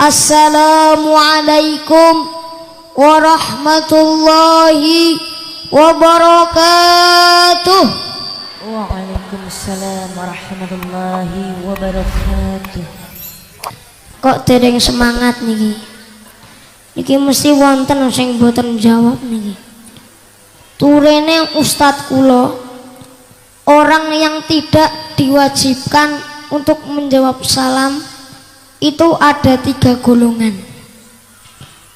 Assalamualaikum warahmatullahi wabarakatuh. Waalaikumsalam warahmatullahi wabarakatuh. Kok dereng semangat niki? Niki mesti wonten sing boten jawab niki. Turene ustadz kula, orang yang tidak diwajibkan untuk menjawab salam itu ada 3 golongan.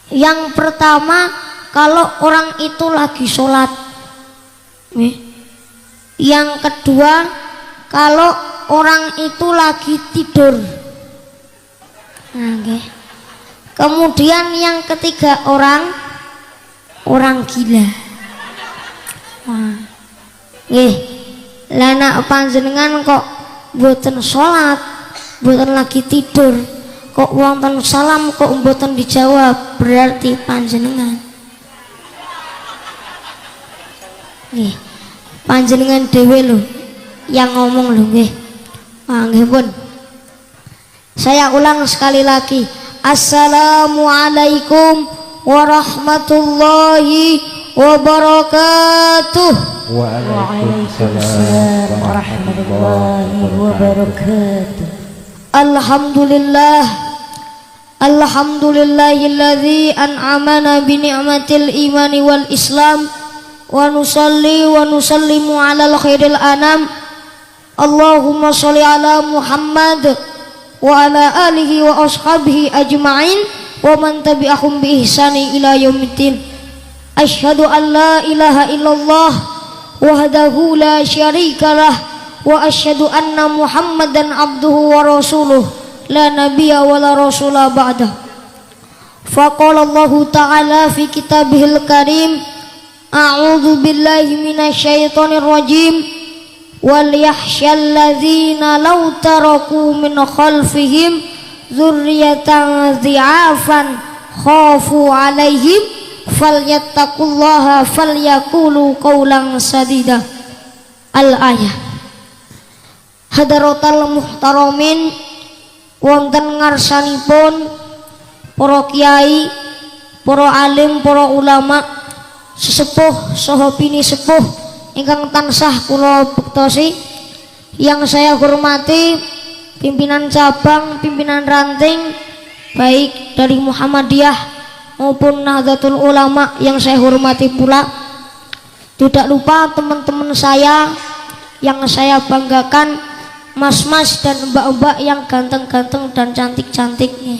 Yang pertama, kalau orang itu lagi sholat. Yang kedua, kalau orang itu lagi tidur. Kemudian yang ketiga, orang gila. Lah nek panjenengan kok mboten sholat, mboten lagi tidur, kok wonten salam kok mboten dijawab, berarti panjenengan panjenengan dhewe lho yang ngomong lho nggih. Nggih pun. Saya ulang sekali lagi. Assalamualaikum warahmatullahi wabarakatuh. Waalaikumsalam warahmatullahi wabarakatuh. Alhamdulillah, alhamdulillahilladzi an'amana bi ni'matil imani wal islam wa nusalli wa nusallimu ala khairil anam. Allahumma sholli ala Muhammad wa ala alihi wa ashabihi ajma'in wa man tabi'ahum bi ihsani ila yaumiddin. Asyhadu an la ilaha illallah wahdahu la syarikalah wa asyhadu anna Muhammadan abduhu wa rasuluh la nabiyya wa la rasula ba'dah. Faqala Allah ta'ala fi kitabihil karim, a'udzu billahi minasyaitonir rajim. Wal yakhshal ladzina law taraku min khalfihim dzurriyyatan dhi'afan khafu 'alaihim falyattaqullaha falyaqulu qawlan sadida. Al-ayah. Hadaratal muhtaramin, wonten ngarsanipun para kiai, para alim, para ulama, sesepuh saha bini sepuh ingkang tansah kula bektosi, yang saya hormati pimpinan cabang, pimpinan ranting baik dari Muhammadiyah maupun Nahdlatul Ulama yang saya hormati pula. Tidak lupa teman-teman saya yang saya banggakan, mas-mas dan mbak-mbak yang ganteng-ganteng dan cantik-cantiknya.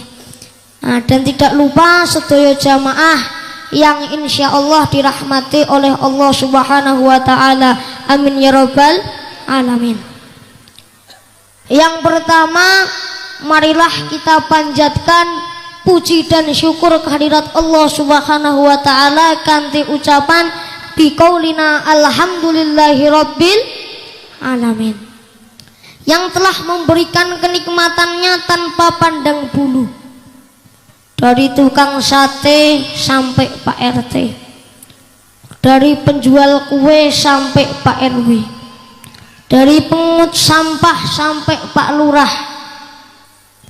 Dan tidak lupa sedaya jamaah yang insya Allah dirahmati oleh Allah Subhanahu wa ta'ala. Amin ya rabbal alamin. Yang pertama, marilah kita panjatkan puji dan syukur kehadirat Allah Subhanahu wa ta'ala kanthi ucapan biqaulina alhamdulillahi rabbil alamin, yang telah memberikan kenikmatannya tanpa pandang bulu. Dari tukang sate sampai Pak RT, dari penjual kue sampai Pak RW, dari pengut sampah sampai Pak Lurah,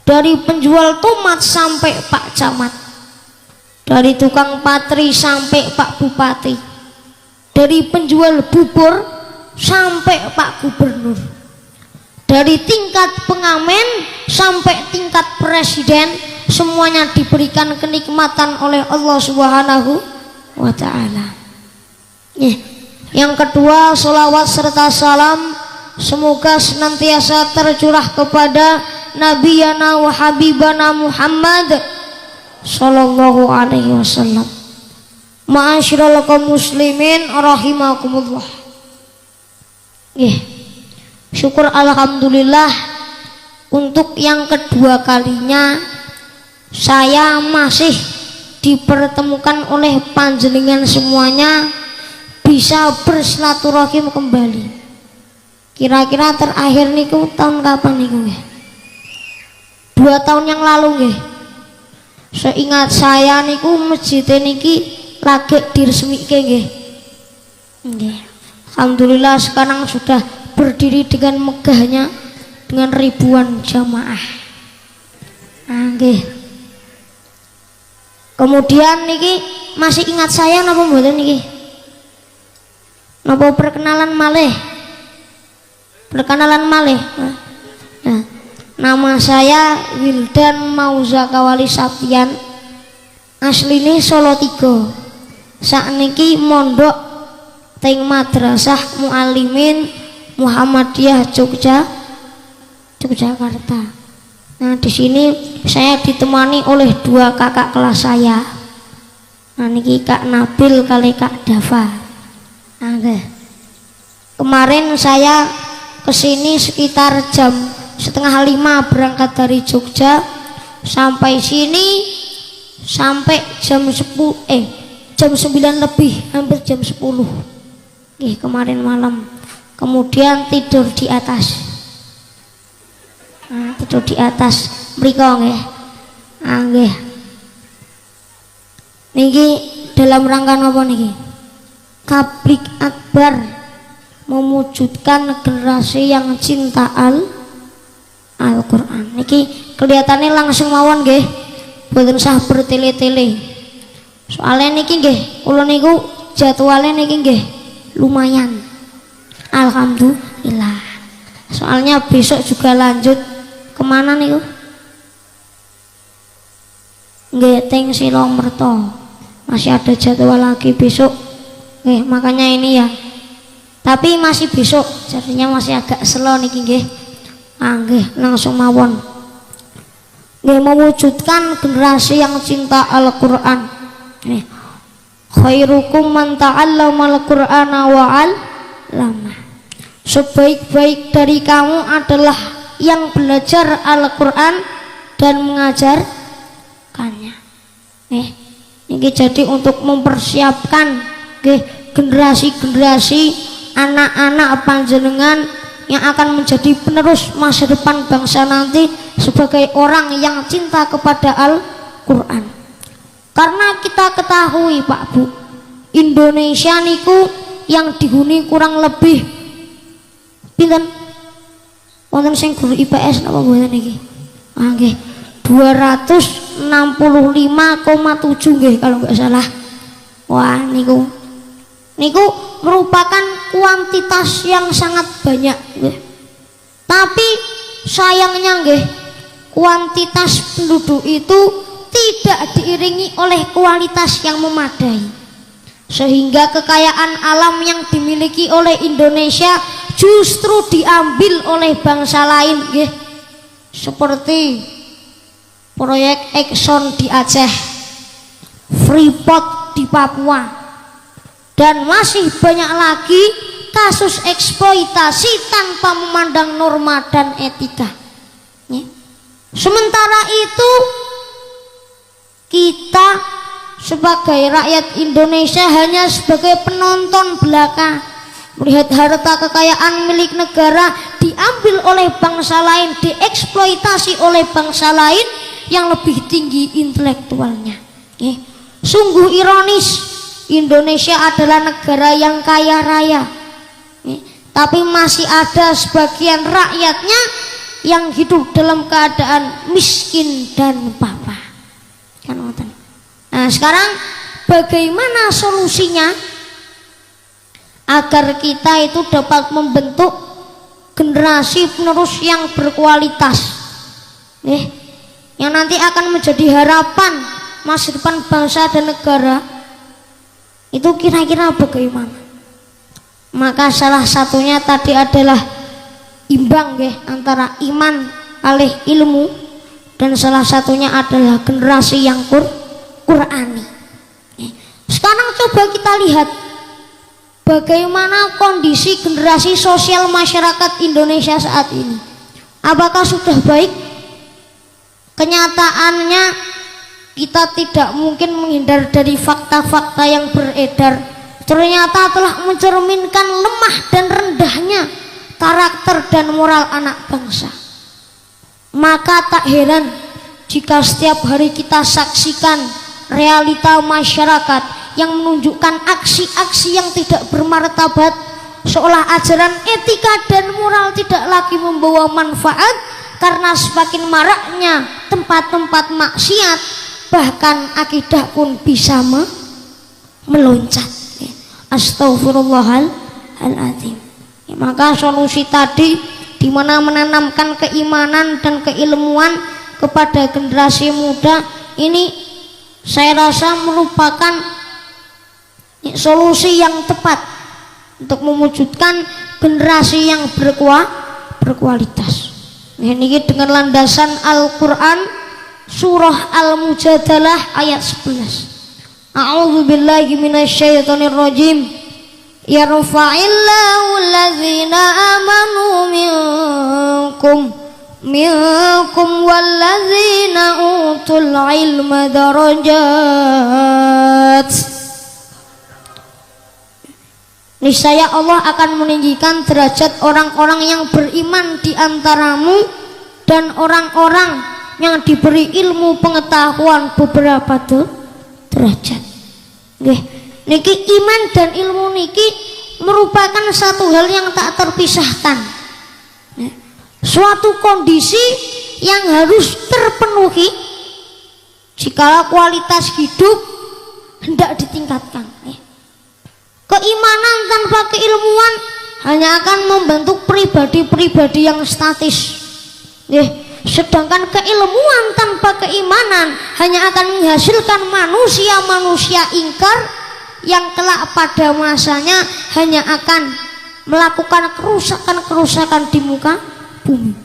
dari penjual tomat sampai Pak Camat, dari tukang patri sampai Pak Bupati, dari penjual bubur sampai Pak Gubernur, dari tingkat pengamen sampai tingkat presiden, semuanya diberikan kenikmatan oleh Allah Subhanahu wa ta'ala. Yang kedua, sholawat serta salam semoga senantiasa tercurah kepada Nabiyana wa Habibana Muhammad sallallahu alaihi wasallam. Ma'asyiral kaum muslimin rahimakumullah. Syukur alhamdulillah, untuk yang kedua kalinya saya masih dipertemukan oleh panjenengan semuanya bisa bersilaturahim kembali. Kira-kira terakhir niku tahun kapan niku nggih? 2 tahun yang lalu nggih. Seingat saya niku masjid niki lagi diresmike nggih. Nggih. Alhamdulillah sekarang sudah berdiri dengan megahnya dengan ribuan jamaah. Nggih. Kemudian niki masih ingat saya napa mboten niki? Napa perkenalan malih? Perkenalan malih. Nah, nama saya Wildan Mauzakawali Saptian. Asline Solo 3. Sakniki mondok teng Madrasah Muallimin Muhammadiyah Yogyakarta. Nah, di sini saya ditemani oleh 2 kakak kelas saya. Nah, niki Kak Nabil kali Kak Dava. Nah, kemarin saya kesini sekitar jam 4:30 berangkat dari Jogja, sampai sini sampai jam 9 lebih, hampir jam 10. Kemarin malam. Kemudian tidur di atas. Nah, tidur di atas mriko nggih. Nggih. Niki dalam rangka napa niki? Tablik akbar mewujudkan generasi yang cinta Al-Qur'an. Niki kelihatannya langsung mawon nggih. Boten sah bertele-tele. Soalnya niki nggih, kula niku jadwalnya niki nggih lumayan. Alhamdulillah. Soalnya besok juga lanjut kemana niku? Nggih, teng Silomerto. Masih ada jadwal lagi besok. Makanya ini ya. Tapi masih besok, jadinya masih agak slow niki nggih. Nggih, langsung mawon. Nggih, mewujudkan generasi yang cinta Al-Qur'an. Khairukum man ta'allama al-Qur'ana wa 'allama. Sebaik-baik dari kamu adalah yang belajar Al-Qur'an dan mengajarkannya. Ini jadi untuk mempersiapkan generasi-generasi anak-anak panjenengan yang akan menjadi penerus masa depan bangsa nanti sebagai orang yang cinta kepada Al-Qur'an. Karena kita ketahui Pak Bu, Indonesia niku yang dihuni kurang lebih pinten? Wonten sing guru IPS napa mboten niki? Nggih, 265,7 nggih kalau nggak salah. Wah, niku merupakan kuantitas yang sangat banyak nggih. Tapi sayangnya nggih, kuantitas penduduk itu tidak diiringi oleh kualitas yang memadai, sehingga kekayaan alam yang dimiliki oleh Indonesia justru diambil oleh bangsa lain nggih. Seperti proyek Exxon di Aceh, Freeport di Papua, dan masih banyak lagi kasus eksploitasi tanpa memandang norma dan etika. Sementara itu kita sebagai rakyat Indonesia hanya sebagai penonton belaka, melihat harta kekayaan milik negara diambil oleh bangsa lain, dieksploitasi oleh bangsa lain yang lebih tinggi intelektualnya. Sungguh ironis, Indonesia adalah negara yang kaya raya, tapi masih ada sebagian rakyatnya yang hidup dalam keadaan miskin dan papa. Nah, sekarang bagaimana solusinya agar kita itu dapat membentuk generasi penerus yang berkualitas, yang nanti akan menjadi harapan masa depan bangsa dan negara? Itu kira-kira bagaimana? Maka salah satunya tadi adalah imbang antara iman kalih ilmu, dan salah satunya adalah generasi yang Qur'ani. Sekarang coba kita lihat bagaimana kondisi generasi sosial masyarakat Indonesia saat ini. Apakah sudah baik? Kenyataannya kita tidak mungkin menghindar dari fakta-fakta yang beredar. Ternyata telah mencerminkan lemah dan rendahnya karakter dan moral anak bangsa. Maka tak heran jika setiap hari kita saksikan realita masyarakat yang menunjukkan aksi-aksi yang tidak bermartabat, seolah ajaran etika dan moral tidak lagi membawa manfaat karena semakin maraknya tempat-tempat maksiat, bahkan akidah pun bisa meloncat. Astaghfirullahaladzim. Maka solusi tadi di mana menanamkan keimanan dan keilmuan kepada generasi muda ini saya rasa merupakan solusi yang tepat untuk mewujudkan generasi yang berkualitas. Ini dengan landasan Al-Quran surah Al-Mujadalah ayat 11. A'udzubillahi minasyaitonirrajim. Yarfa'illahu allazina amanu minkum wallazina utul ilma darajat. Niscaya Allah akan meninggikan derajat orang-orang yang beriman di antaramu dan orang-orang yang diberi ilmu pengetahuan beberapa derajat. Nggih, niki iman dan ilmu niki merupakan satu hal yang tak terpisahkan. Suatu kondisi yang harus terpenuhi jika kualitas hidup hendak ditingkatkan. Keimanan tanpa keilmuan hanya akan membentuk pribadi-pribadi yang statis. Sedangkan keilmuan tanpa keimanan hanya akan menghasilkan manusia-manusia ingkar yang kelak pada masanya hanya akan melakukan kerusakan-kerusakan di muka bumi.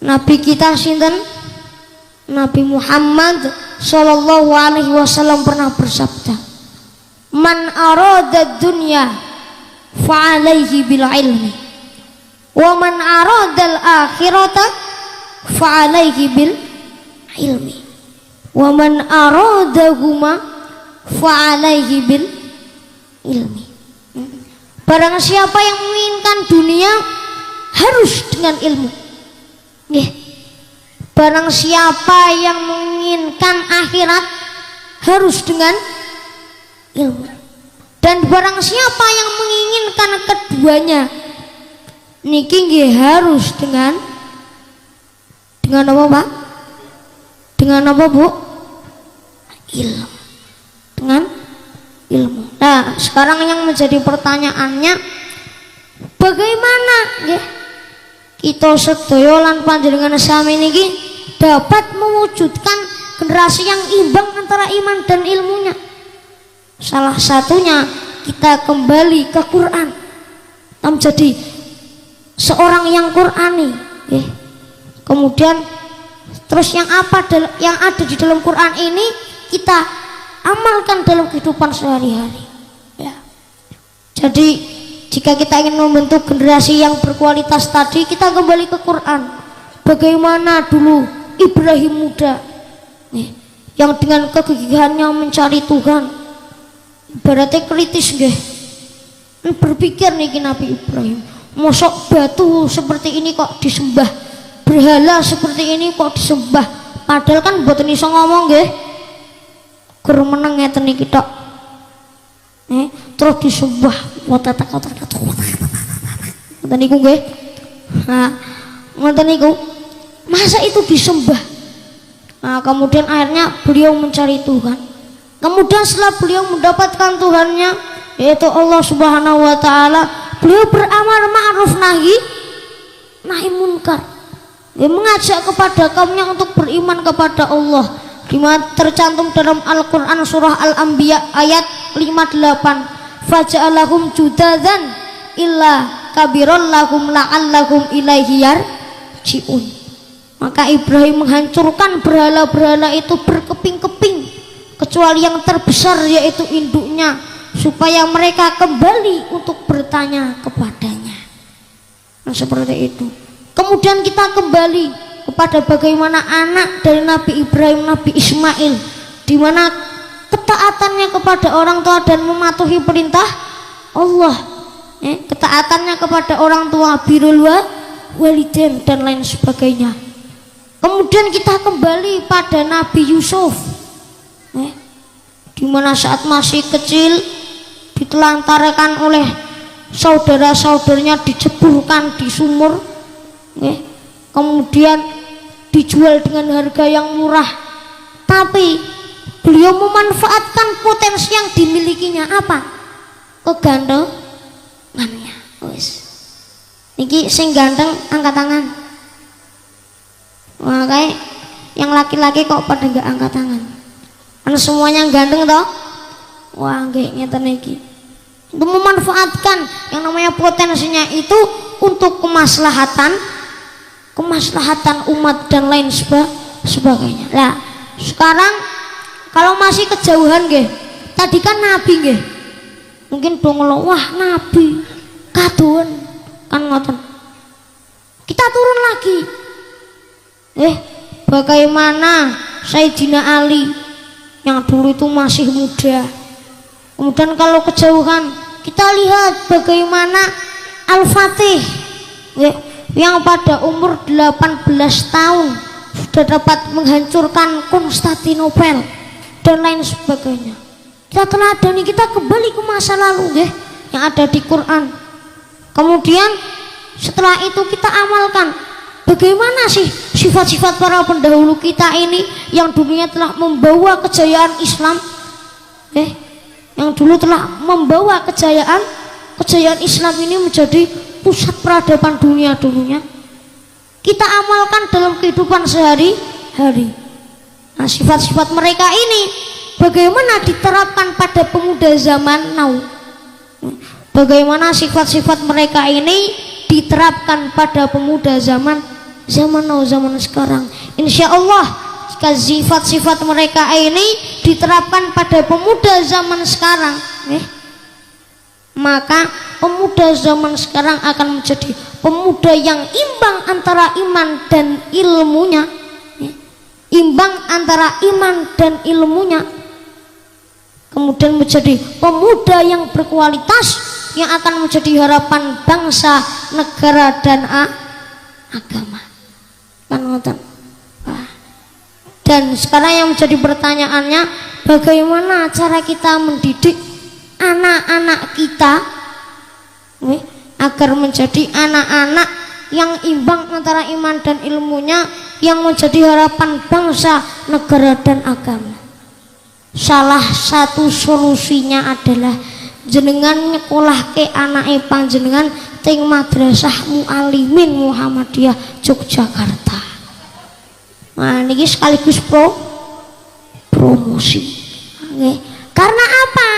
Nabi kita sinten? Nabi Muhammad sallallahu alaihi wasallam pernah bersabda, "Man arada dunya fa alaihi bil ilmi, wa man arada al akhirata fa alaihi bil ilmi, wa man aradahuma fa alaihi bil ilmi." Barang siapa yang menginginkan dunia harus dengan ilmu. Barang siapa yang menginginkan akhirat harus dengan ilmu. Dan barang siapa yang menginginkan keduanya niki nggih harus dengan apa, Pak? Dengan apa, Bu? Ilmu. Dengan ilmu. Nah, sekarang yang menjadi pertanyaannya, bagaimana nggih kita sedaya lan panjenengan sami niki dapat mewujudkan generasi yang imbang antara iman dan ilmunya? Salah satunya kita kembali ke Quran, kita menjadi seorang yang Qurani. Kemudian terus yang ada di dalam Quran ini kita amalkan dalam kehidupan sehari-hari. Jadi jika kita ingin membentuk generasi yang berkualitas tadi, kita kembali ke Quran. Bagaimana dulu Ibrahim muda yang dengan kegigihannya mencari Tuhan, ibaratnya kritis nggih. Berpikir nih Nabi Ibrahim, mosok batu seperti ini kok disembah, berhala seperti ini kok disembah, padahal kan mboten iso ngomong nggih. Gur meneng ngeten iki tok. Terus disembah ngoten niku nggih. Nah, ngoten niku. Masa itu disembah? Nah, kemudian akhirnya beliau mencari Tuhan. Kemudian setelah beliau mendapatkan Tuhannya, yaitu Allah Subhanahu wa taala, beliau beramar ma'ruf nahi munkar. Dia mengajak kepada kaumnya untuk beriman kepada Allah. Dimana tercantum dalam Al-Quran surah Al-Anbiya ayat 58, faja'alahum judadzan illa kabiran lahum la'allahum ilaihi yarji'un. Maka Ibrahim menghancurkan berhala-berhala itu berkeping-keping kecuali yang terbesar yaitu induknya, supaya mereka kembali untuk bertanya kepadanya. Nah, seperti itu. Kemudian kita kembali kepada bagaimana anak dari Nabi Ibrahim, Nabi Ismail, di mana ketaatannya kepada orang tua dan mematuhi perintah Allah, ketaatannya kepada orang tua, birrul walidain dan lain sebagainya. Kemudian kita kembali pada Nabi Yusuf, di mana saat masih kecil ditelantarkan oleh saudara-saudaranya, diceburkan di sumur, kemudian dijual dengan harga yang murah Tapi beliau memanfaatkan potensi yang dimilikinya. Apa? Kegantengannya. Wis. Niki sing ganteng angkat tangan. Wah, kayak yang laki-laki kok pada nggak angkat tangan? Kan semuanya ganteng toh? Wah, nggih ngeten iki. Untuk memanfaatkan yang namanya potensinya itu untuk kemaslahatan umat dan lain sebagainya. Nah, sekarang kalau masih kejauhan nggih, tadi kan nabi nggih. Mungkin dong lo, wah nabi kaduan kan ngoten. Kita turun lagi. Bagaimana Sayyidina Ali yang dulu itu masih muda. Kemudian kalau kejauhan kita lihat bagaimana Al-Fatih yang pada umur 18 tahun sudah dapat menghancurkan Konstantinopel dan lain sebagainya. Kita teladani, kita kembali ke masa lalu yang ada di Quran. Kemudian setelah itu kita amalkan bagaimana sih sifat-sifat para pendahulu kita ini yang dulunya telah membawa kejayaan Islam, yang dulu telah membawa kejayaan Islam ini menjadi pusat peradaban dunia dulunya. Kita amalkan dalam kehidupan sehari-hari. Nah, sifat-sifat mereka ini bagaimana diterapkan pada pemuda zaman now? Bagaimana sifat-sifat mereka ini diterapkan pada pemuda zaman now, zaman sekarang? Insya Allah jika sifat-sifat mereka ini diterapkan pada pemuda zaman sekarang, maka pemuda zaman sekarang akan menjadi pemuda yang imbang antara iman dan ilmunya, kemudian menjadi pemuda yang berkualitas yang akan menjadi harapan bangsa, negara dan agama. Dan sekarang yang menjadi pertanyaannya, bagaimana cara kita mendidik anak-anak kita agar menjadi anak-anak yang imbang antara iman dan ilmunya, yang menjadi harapan bangsa, negara dan agama. Salah satu solusinya adalah jenengan nyekolah ke anake panjenengan teng Madrasah Mualimin Muhammadiyah Yogyakarta. Nah, niki sekaligus promosi. Karena apa?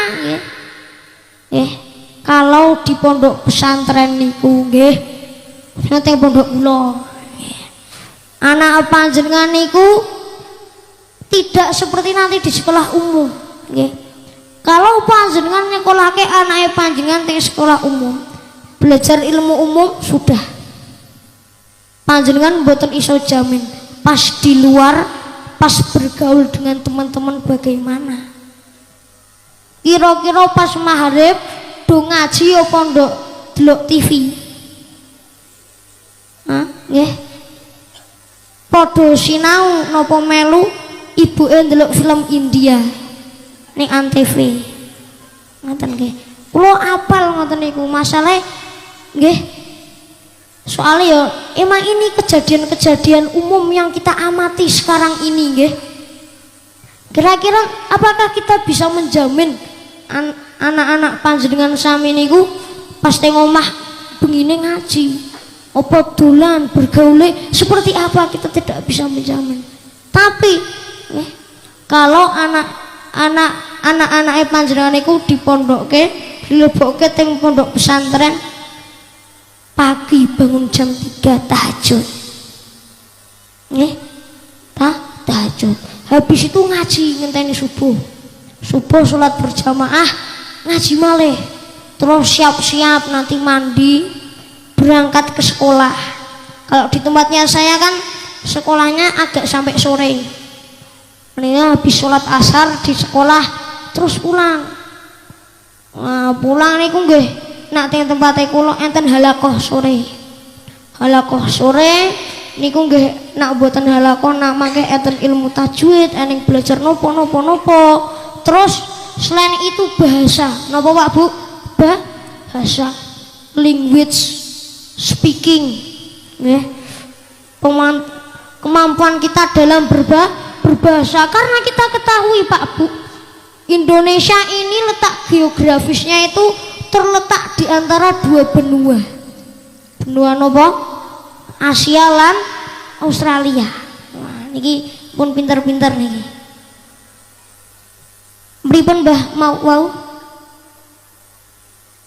Kalau di pondok pesantren niku nggih, teng pondok kula, anak panjenengan niku tidak seperti nanti di sekolah umum, nggih. Kalau panjenengan nyekolahke anake panjenengan teng sekolah umum, belajar ilmu umum sudah, panjenengan mboten iso jamin pas di luar, pas bergaul dengan teman-teman bagaimana. Kira-kira pas maghrib do ngaji apa ndok delok TV? Nggih. Padha sinau napa melu ibuke ndelok film India ning Antv. Ngoten nggih. Kula apal ngoten niku, masalahe nggih. Soalnya ya emang ini kejadian-kejadian umum yang kita amati sekarang ini nggih. Kira-kira apakah kita bisa menjamin anak-anak panjenengan sami niku pas teng omah bengine ngaji, apa dolan bergaule seperti apa, kita tidak bisa menjamin. Tapi kalau anak-anak panjenengan niku dipondokke, dilebokke teng pondok pesantren, pagi bangun jam 3 tahajud, tahajud, habis itu ngaji ngenteni subuh sholat berjamaah, ngaji malih, terus siap-siap nanti mandi berangkat ke sekolah. Kalau di tempatnya saya kan sekolahnya agak sampai sore, ini habis sholat asar di sekolah terus pulang. Nah, pulang niku nggih nak teng tempate kula enten halakoh sore niku nggih, nak mboten halakoh nak mangke enten ilmu tajwid, ening belajar nopo. Terus selain itu bahasa napa Pak Bu? Bahasa, language, speaking, kemampuan kita dalam berbahasa karena kita ketahui Pak Bu, Indonesia ini letak geografisnya itu terletak di antara dua benua. Benua nopo? Asia lan Australia. Wah, niki pun pinter-pinter niki. Pripun Mbah mau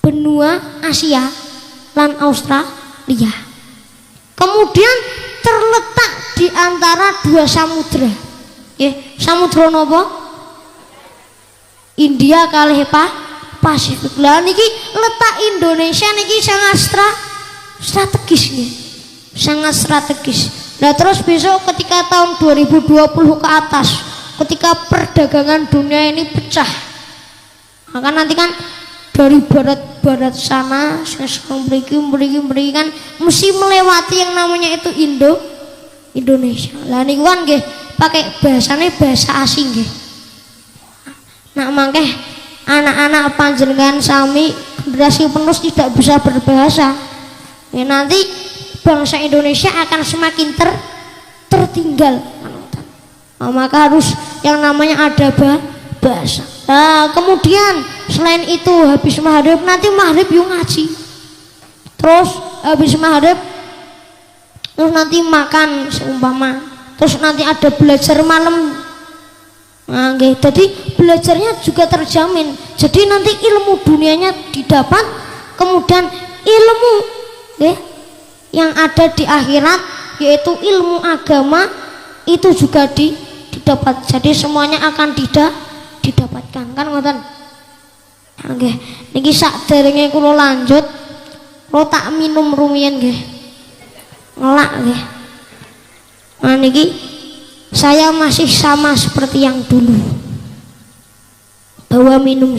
benua Asia lan Australia. Kemudian terletak di antara dua samudra. Samudra nopo? India kalih Pasifik. Lah niki letak Indonesia niki sangat strategis nih. Sangat strategis. Nah terus besok ketika tahun 2020 ke atas, ketika perdagangan dunia ini pecah, maka nanti kan dari barat sana memiliki kan mesti melewati yang namanya itu Indonesia. Lah niku kan nggih pakai bahasane bahasa asing nggih. Nah mangke anak-anak panjenengan sami generasi penerus tidak bisa berbahasa. Ya nanti bangsa Indonesia akan semakin tertinggal. Nah, maka harus yang namanya ada bahasa. Nah, kemudian selain itu habis maghrib nanti maghrib yuk ngaji. Terus habis maghrib terus nanti makan seumpama. Terus nanti ada belajar malam. Nah, jadi belajarnya juga terjamin. Jadi nanti ilmu dunianya didapat, kemudian ilmu yang ada di akhirat yaitu ilmu agama itu juga didapat. Jadi semuanya akan didapatkan kan ngoten. Nggih niki sakderenge kula lanjut kula tak minum rumiyin nggih. Ngelak nggih. Nah niki saya masih sama seperti yang dulu, bawa minum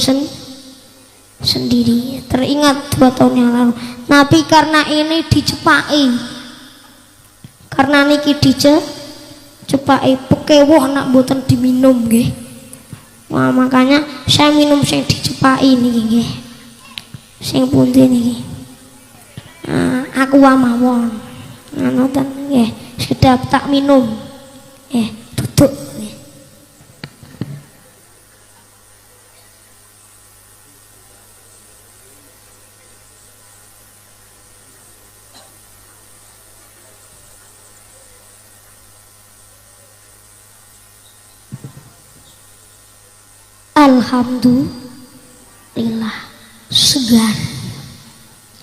sendiri. Teringat 2 tahun yang lalu. Tapi karena ini dicepaki, karena niki dicepaki pekewuh nak boten diminum nggih. Wah makanya saya minum sing dicepaki niki nggih. Sing pundi niki? Aku mawon. Ngoten nggih, sedap tak minum. Duduk nih. Alhamdulillah segar.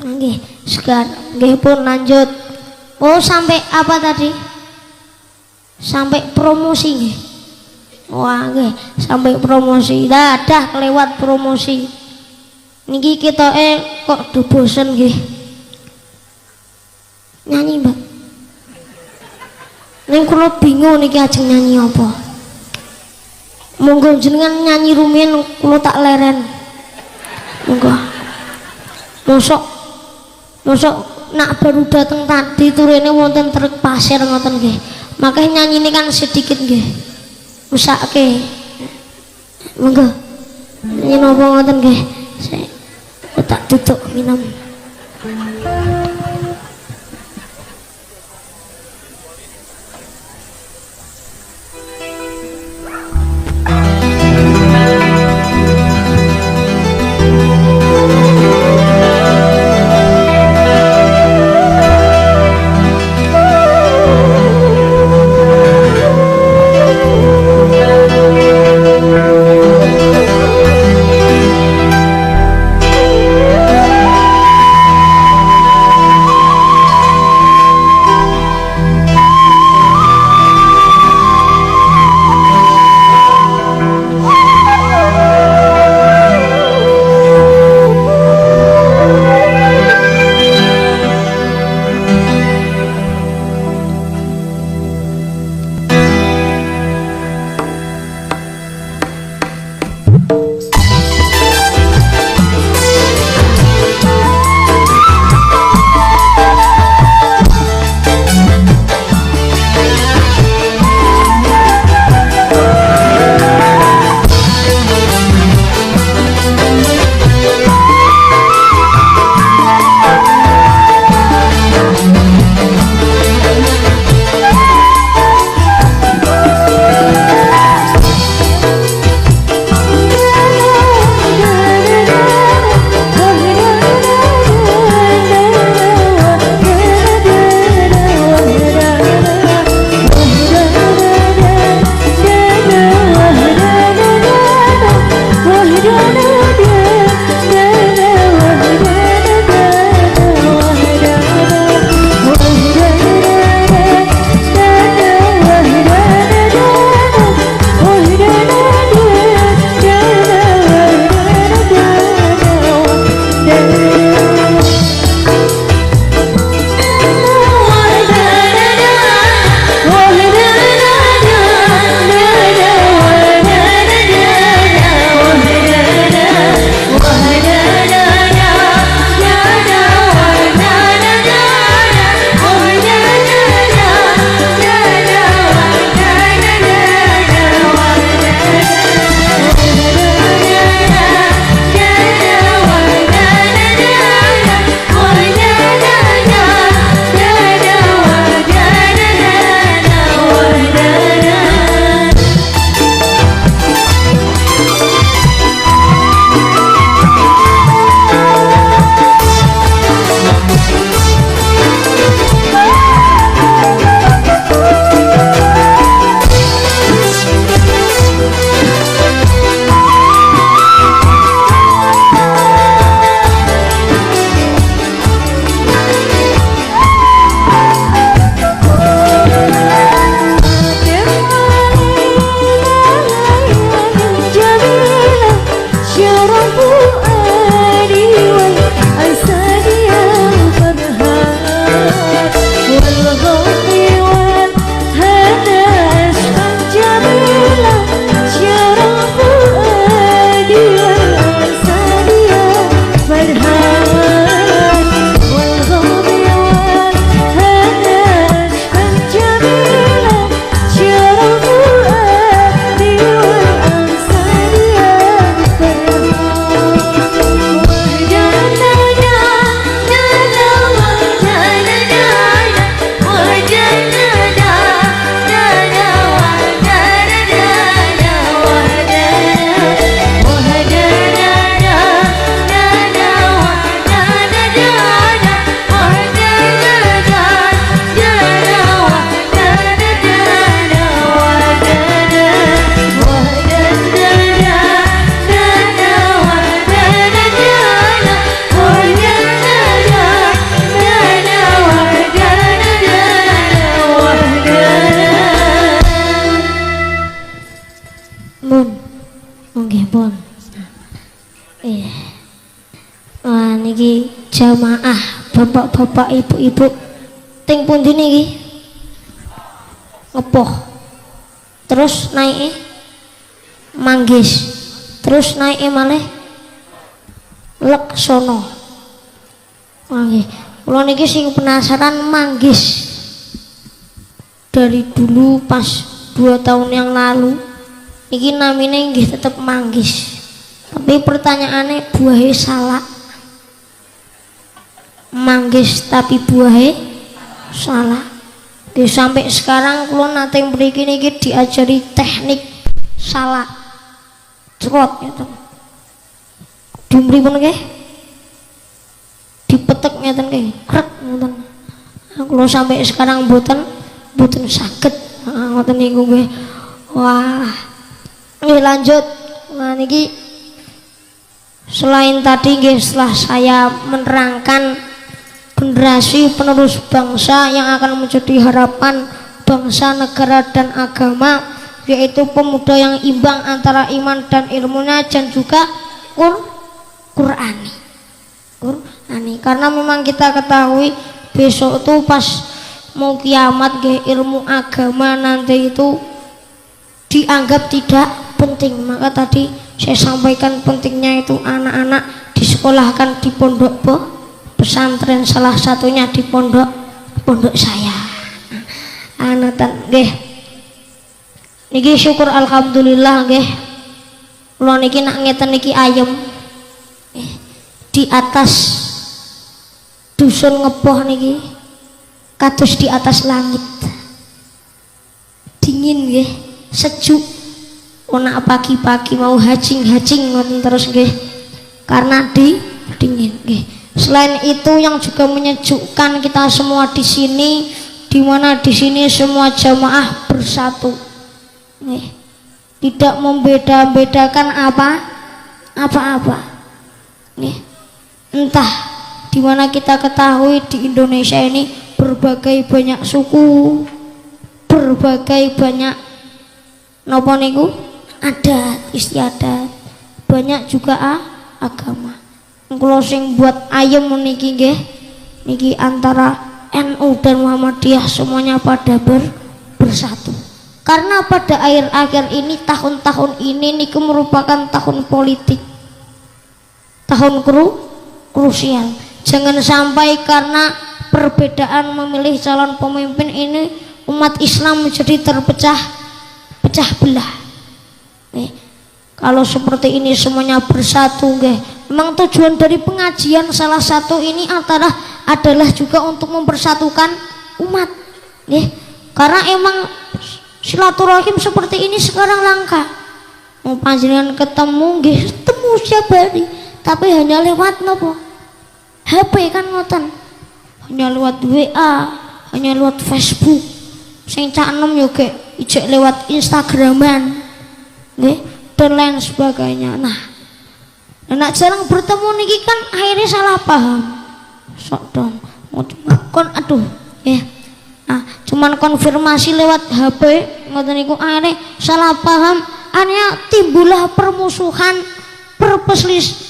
Nggih, segar. Nggih pun lanjut. Oh sampai apa tadi? Sampai promosi nggih. Wah nggih, sampai promosi. Dah kelewat promosi. Niki kita kok do bosen nggih. Nyanyi, Mbak. Ning kula bingung niki ajeng nyanyi apa. Monggo jenengan nyanyi rumiyin kula tak leren. Monggo. Mosok nak baru dateng tadi turene wonten truk pasir ngoten nggih. Makanya nyanyi ini kan sedikit nggih. Usake. Monggo. Nyanyi napa ngoten nggih. Saya tak tutuk minum. Pun. Nggih pun. Wah niki jamaah bapak-bapak ibu-ibu ting pundi niki? Ngepoh. Terus naik Manggis. Terus naik malih Leksono. Nggih. Kula niki sing penasaran Manggis. Dari dulu pas 2 tahun yang lalu niki namine nggih tetep Manggis. Tapi pertanyaannya buahnya salah. Manggis tapi buahnya salah. Nggih sampai sekarang kula nate mriki niki diajari teknik salah. Cerot ngeten. Dimripun nggih? Dipetek ngeten nggih. Krek ngoten. Kula sampai sekarang mboten saged. Ngoten niku nggih. Wah. Nggih lanjut. Nah niki selain tadi nggih setelah saya menerangkan generasi penerus bangsa yang akan menjadi harapan bangsa, negara dan agama, yaitu pemuda yang imbang antara iman dan ilmunya dan juga Qur'ani. Karena memang kita ketahui besok itu pas mau kiamat nggih ilmu agama nanti itu dianggap tidak penting. Maka tadi saya sampaikan pentingnya itu anak-anak disekolahkan di pondok pesantren, salah satunya di pondok saya. Anatan nggih. Niki syukur alhamdulillah nggih. Kula niki nak ngeten niki ayem. Di atas dusun Ngepoh niki kados di atas langit. Dingin nggih, sejuk. Ona pagi-pagi mau hajing-hajing ngoten terus nggih. Karena dingin nggih. Selain itu yang juga menyejukkan kita semua di sini, di mana di sini semua jamaah bersatu, nih, tidak membeda-bedakan apa-apa, nih, entah di mana kita ketahui di Indonesia ini berbagai banyak suku, berbagai banyak napa niku adat istiadat, banyak juga agama. Kula sing buat ayem niki nggih niki antara NU dan Muhammadiyah semuanya pada bersatu. Karena pada akhir-akhir ini tahun-tahun ini niku merupakan tahun politik. Tahun krusial. Jangan sampai karena perbedaan memilih calon pemimpin ini umat Islam menjadi pecah belah. Nih, kalau seperti ini semuanya bersatu nggih. Memang tujuan dari pengajian salah satu ini adalah juga untuk mempersatukan umat, nih. Karena emang silaturahim seperti ini sekarang langka. Mau panjenengan ketemu siap hari, tapi hanya lewat nopo HP kan ngoten, hanya lewat WA, hanya lewat Facebook. Sing cak enom yo ijek lewat Instagraman, nih, dan lain sebagainya. Nah, jarang bertemu niki kan akhirnya salah paham. Sok dong, aduh, ya. Cuman konfirmasi lewat HP, ngoten niku akhirnya salah paham, akhirnya timbullah permusuhan,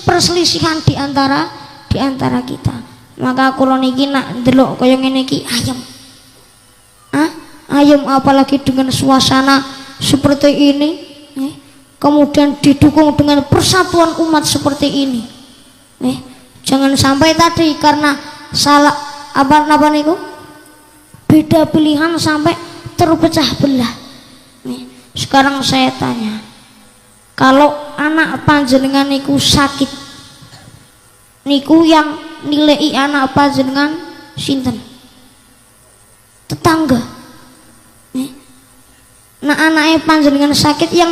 perselisihan di antara kita. Maka kula niki nak ndelok kaya ngene iki ayem. Ayem apalagi dengan suasana seperti ini, kemudian didukung dengan persatuan umat seperti ini. Jangan sampai tadi karena salah apa niku beda pilihan sampai terpecah belah. Sekarang saya tanya, kalau anak panjenengan niku sakit, niku yang nilai anak panjenengan sinten? Tetangga. Nah anaknya panjenengan sakit yang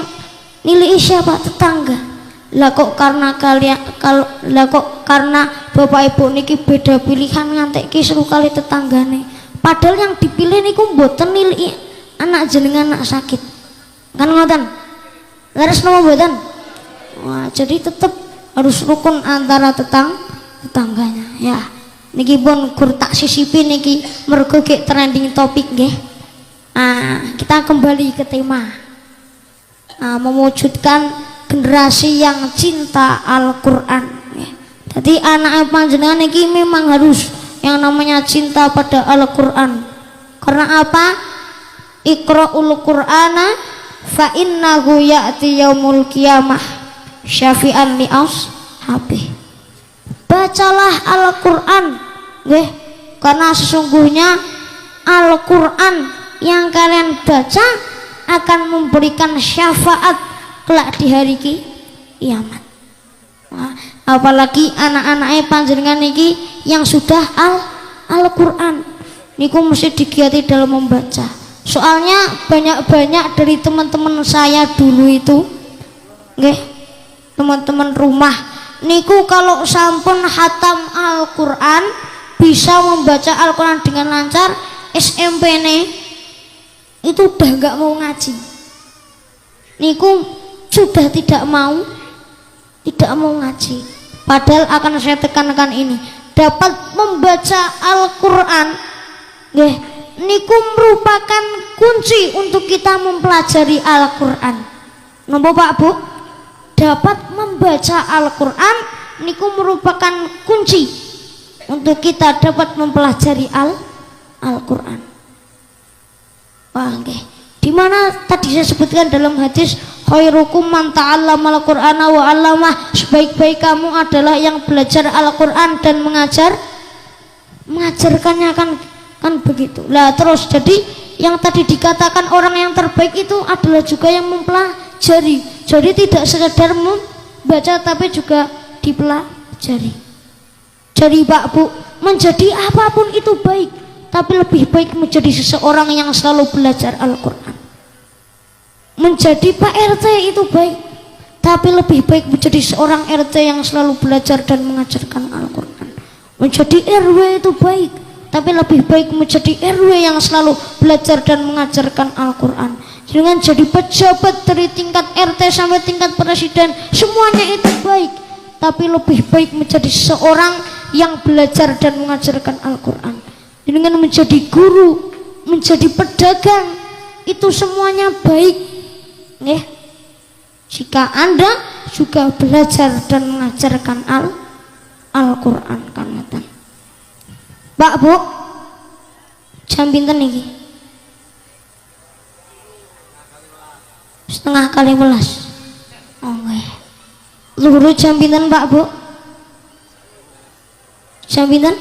nilai siapa? Tetangga. Lah kok karena karena bapak ibu niki beda pilihan ngantek seru kali tetanggane. Padahal yang dipilih niku mboten nilai anak jenengan anak sakit. Kan ngoten? Leres napa mboten? Wah, jadi tetap harus rukun antara tetangganya. Ya. Niki pun gur tak sisipi niki mergo trending topik nggih. Kita kembali ke tema. mewujudkan generasi yang cinta Al-Qur'an. Jadi anak panjenengan iki memang harus yang namanya cinta pada Al-Qur'an. Karena apa? Iqra'ul Qur'ana fa innahu ya'ti yaumul qiyamah syafi'an li ashabi. Bacalah Al-Qur'an nggih, karena sesungguhnya Al-Qur'an yang kalian baca akan memberikan syafaat kelak di hari kiamat. Nah, apalagi anak-anaknya panjenengan niki yang sudah Al-Qur'an niku mesti digiati dalam membaca. Soalnya banyak-banyak dari teman-teman saya dulu itu nggih, teman-teman rumah niku kalau sampun hatam Al-Qur'an, bisa membaca Al-Qur'an dengan lancar, SMP nih itu udah nggak mau ngaji, niku sudah tidak mau ngaji. Padahal akan saya tekankan ini, dapat membaca Al-Qur'an nggih niku merupakan kunci untuk kita mempelajari Al-Qur'an. Napa Pak Bu? Dapat membaca Al-Qur'an niku merupakan kunci untuk kita dapat mempelajari Al-Qur'an. Wah, nggih. Di mana tadi saya sebutkan dalam hadis, khairukum man ta'allamal Qur'ana wa 'allamah, sebaik-baik kamu adalah yang belajar Al-Qur'an dan mengajarkannya, kan begitu. Lah terus jadi yang tadi dikatakan orang yang terbaik itu adalah juga yang mempelajari. Jadi tidak sekedar membaca tapi juga dipelajari. Jadi Pak Bu, menjadi apapun itu baik, tapi lebih baik menjadi seseorang yang selalu belajar Al-Qur'an. Menjadi Pak RT itu baik, tapi lebih baik menjadi seorang RT yang selalu belajar dan mengajarkan Al-Qur'an. Menjadi RW itu baik, tapi lebih baik menjadi RW yang selalu belajar dan mengajarkan Al-Qur'an. Dengan jadi pejabat dari tingkat RT sampai tingkat presiden, semuanya itu baik, tapi lebih baik menjadi seorang yang belajar dan mengajarkan Al-Qur'an. Dengan menjadi guru, menjadi pedagang, itu semuanya baik. Jika Anda juga belajar dan mengajarkan Al-Qur'an kan ngoten. Pak Bu, jam pinten niki? 11:30. Oh nggih. Luhur jam pinten Pak Bu? Jam pinten?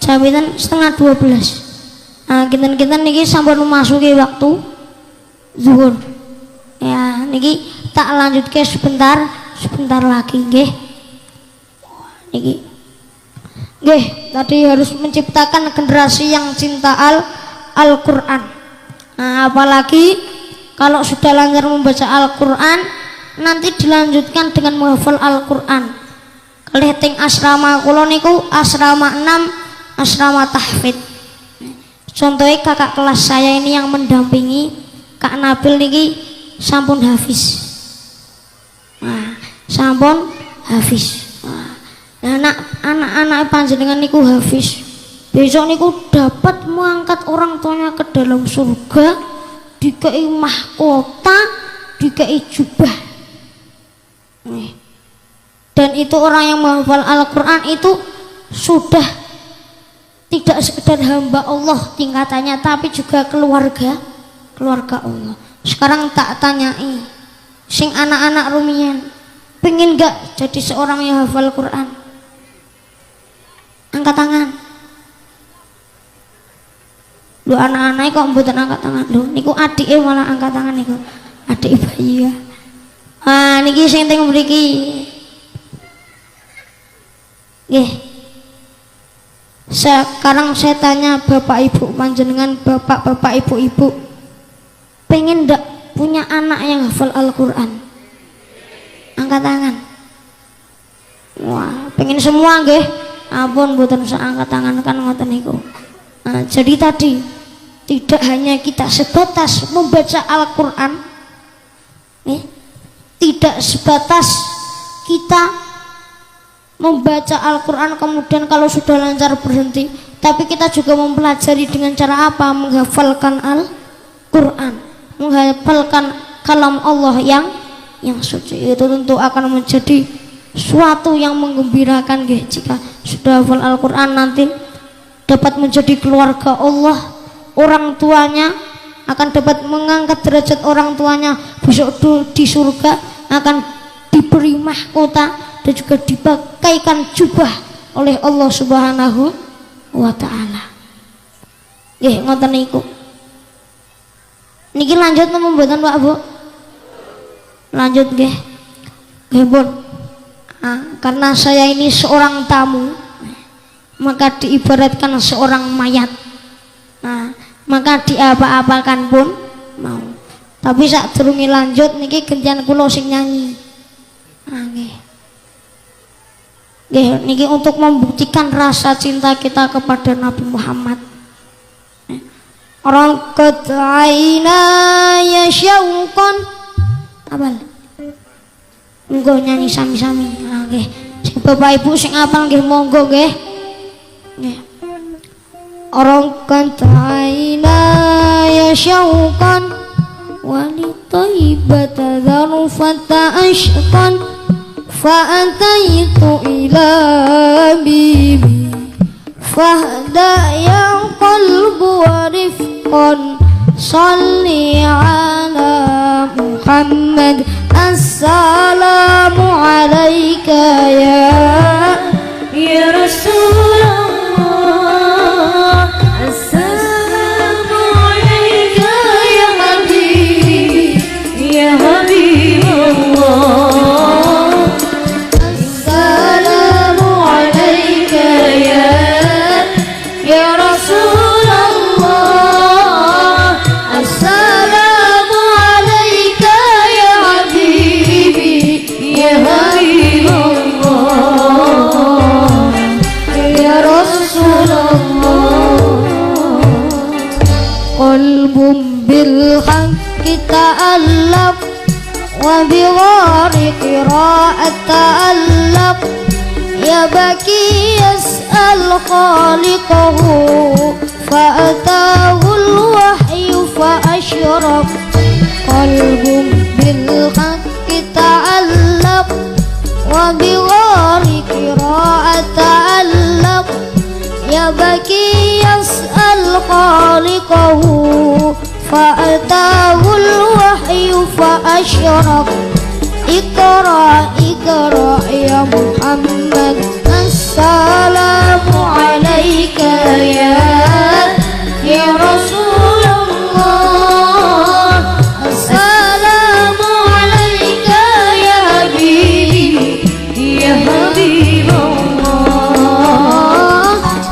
Jam pinten 11:30. Nah, kinten-kinten niki sampun memasuki waktu zuhur. Ya, niki tak lanjutke sebentar lagi nggih. Niki nggih, tadi harus menciptakan generasi yang cinta Al-Qur'an. Nah, apalagi kalau sudah lancar membaca Al-Qur'an, nanti dilanjutkan dengan menghafal Al-Qur'an. Kalih teng asrama kula niku asrama 6, asrama tahfidz. Contohnya kakak kelas saya ini yang mendampingi Kak Nabil niki sampun hafiz. Nah, sampun hafiz. Anak-anak panjenengan niku hafiz, besok niku dapat mengangkat orang tuanya ke dalam surga, dikei mahkota, dikei jubah. Dan itu orang yang menghafal Al-Qur'an itu sudah tidak sekedar hamba Allah tingkatannya, tapi juga keluarga Allah. Sekarang tak tanyai, sing anak-anak rumiyin, pengen gak jadi seorang yang hafal Quran? Angkat tangan. Lu anak-anak kok mboten angkat tangan lho, niku adike malah angkat tangan niku. Adik bayi ya. Ah niki sing teng mriki. Nggih. Sekarang saya tanya Bapak Ibu panjenengan, Bapak Ibu, pengen ndak punya anak yang hafal Al-Qur'an? Angkat tangan. Wah, pengen semua nggih. Ampun mboten usah angkat tangan kan ngoten niku. Nah, jadi tadi tidak hanya kita sebatas membaca Al-Qur'an, tidak sebatas kita membaca Al-Qur'an kemudian kalau sudah lancar berhenti, tapi kita juga mempelajari dengan cara apa? Menghafalkan Al-Qur'an. menghafalkan kalam Allah yang suci, itu tentu akan menjadi suatu yang menggembirakan nggih. Jika sudah hafal Al-Qur'an nanti dapat menjadi keluarga Allah, orang tuanya akan dapat mengangkat derajat orang tuanya, besok di surga akan diberi mahkota dan juga dipakaikan jubah oleh Allah Subhanahu wa taala. Nggih ngoten niku. Niki lanjut napa mboten Pak Bu? Lanjut nggih. Nggih pun. Karena saya ini seorang tamu, maka diibaratkan seorang mayat. Maka diapa-apakan pun mau. Tapi sak durunge lanjut niki gantian kula sing nyanyi. Nggih. Nggih niki untuk membuktikan rasa cinta kita kepada Nabi Muhammad. Raqat aina ya syauqan abal. Monggo nyanyi sami-sami. Nggih. Sing Bapak Ibu sing apal nggih monggo nggih. Nggih. Raqat aina ya syauqan wa li taibata dharfata ashqan fa ataitu ila bibi fahda ya qalbu wa rifqan salli ala Muhammad assalamu alayka ya Rasulullah assalamu alayka ya Habibullah assalamu alayka ya Rasulullah assalamu alayka ya habibi ya Habibullah ya Rasulullah qalbun bil haqqi ta'allaq wa bi ghari qira'at ta'allaq ya baki yas'al khaliqahu fa'atahu al-wahyu fa'ashraf qalbun bil haqqi ta'allaq wa bi ghari qira'at ta'allaq ya baki yas'al khaliqahu fa'atahu al-wahyu fa'ashraf Iqra ya Muhammad assalamu alayka ya Rasulullah assalamu alayka ya habibi ya Habibullah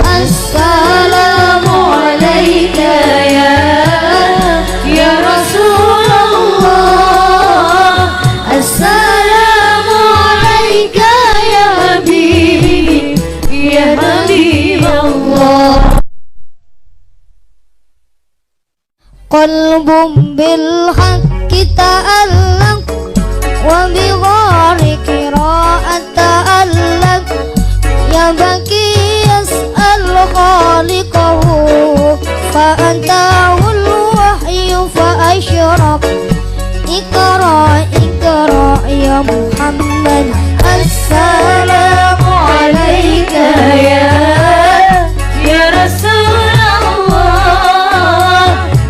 assalamu alayka ya Rasulullah assalamu alayka ya habibi ya Habibullah qalbun bil haqqi ta'allaq wa bi ghari qira'at ta'allaq ya baki yas'al khaliqahu fa'atahu al-wahyu fa'ashraf Iqra ya Muhammad assalamu alayka ya Rasulullah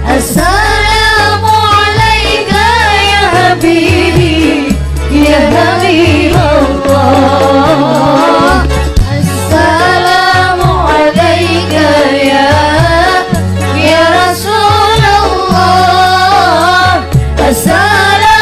assalamu alayka ya habibi ya Habibullah assalamu alayka ya Rasulullah assalamu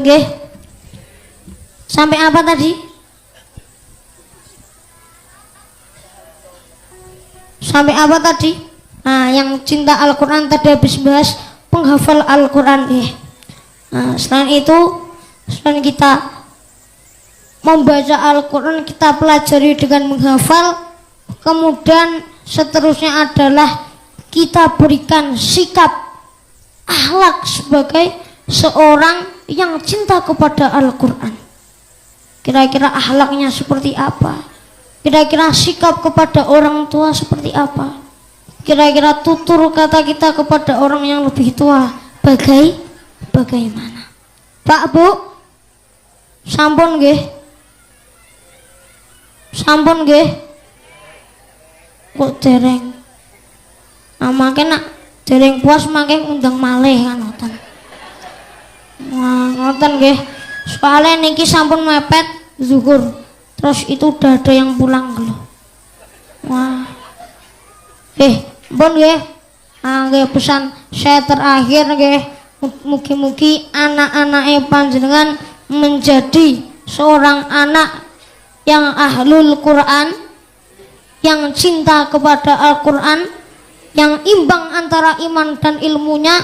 lanjut nggih. Sampai apa tadi? Sampai apa tadi? Nah, yang cinta Al-Quran tadi habis bahas penghafal Al-Quran Nah, selain itu, selain kita membaca Al-Quran, kita pelajari dengan menghafal, kemudian seterusnya adalah kita berikan sikap akhlak sebagai seorang yang cinta kepada Al-Quran. Kira-kira akhlaknya seperti apa? Kira-kira sikap kepada orang tua seperti apa? Kira-kira tutur kata kita kepada orang yang lebih tua bagaimana? Pak, Bu, sampun nggih? Sampun nggih? Kok dereng? Makin nak dereng puas makin undang malih kan ngoten. Wah, ngoten nggih. Soalnya niki sampun mepet zuhur. Terus itu udah ada yang pulang lho. Wah. Mpun nggih. Nggih pesan saya terakhir nggih. Mugi-mugi anak-anake panjenengan menjadi seorang anak yang ahlul Quran, yang cinta kepada Al-Quran, yang imbang antara iman dan ilmunya,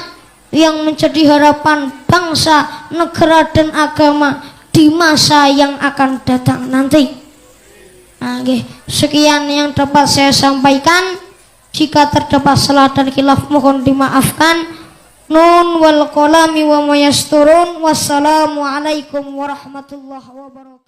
yang menjadi harapan bangsa, negara dan agama di masa yang akan datang nanti. Sekian yang dapat saya sampaikan. Jika terdapat salah dan khilaf mohon dimaafkan. Nun wal qalami wa ma yasturun. Wassalamualaikum warahmatullahi wabarakatuh.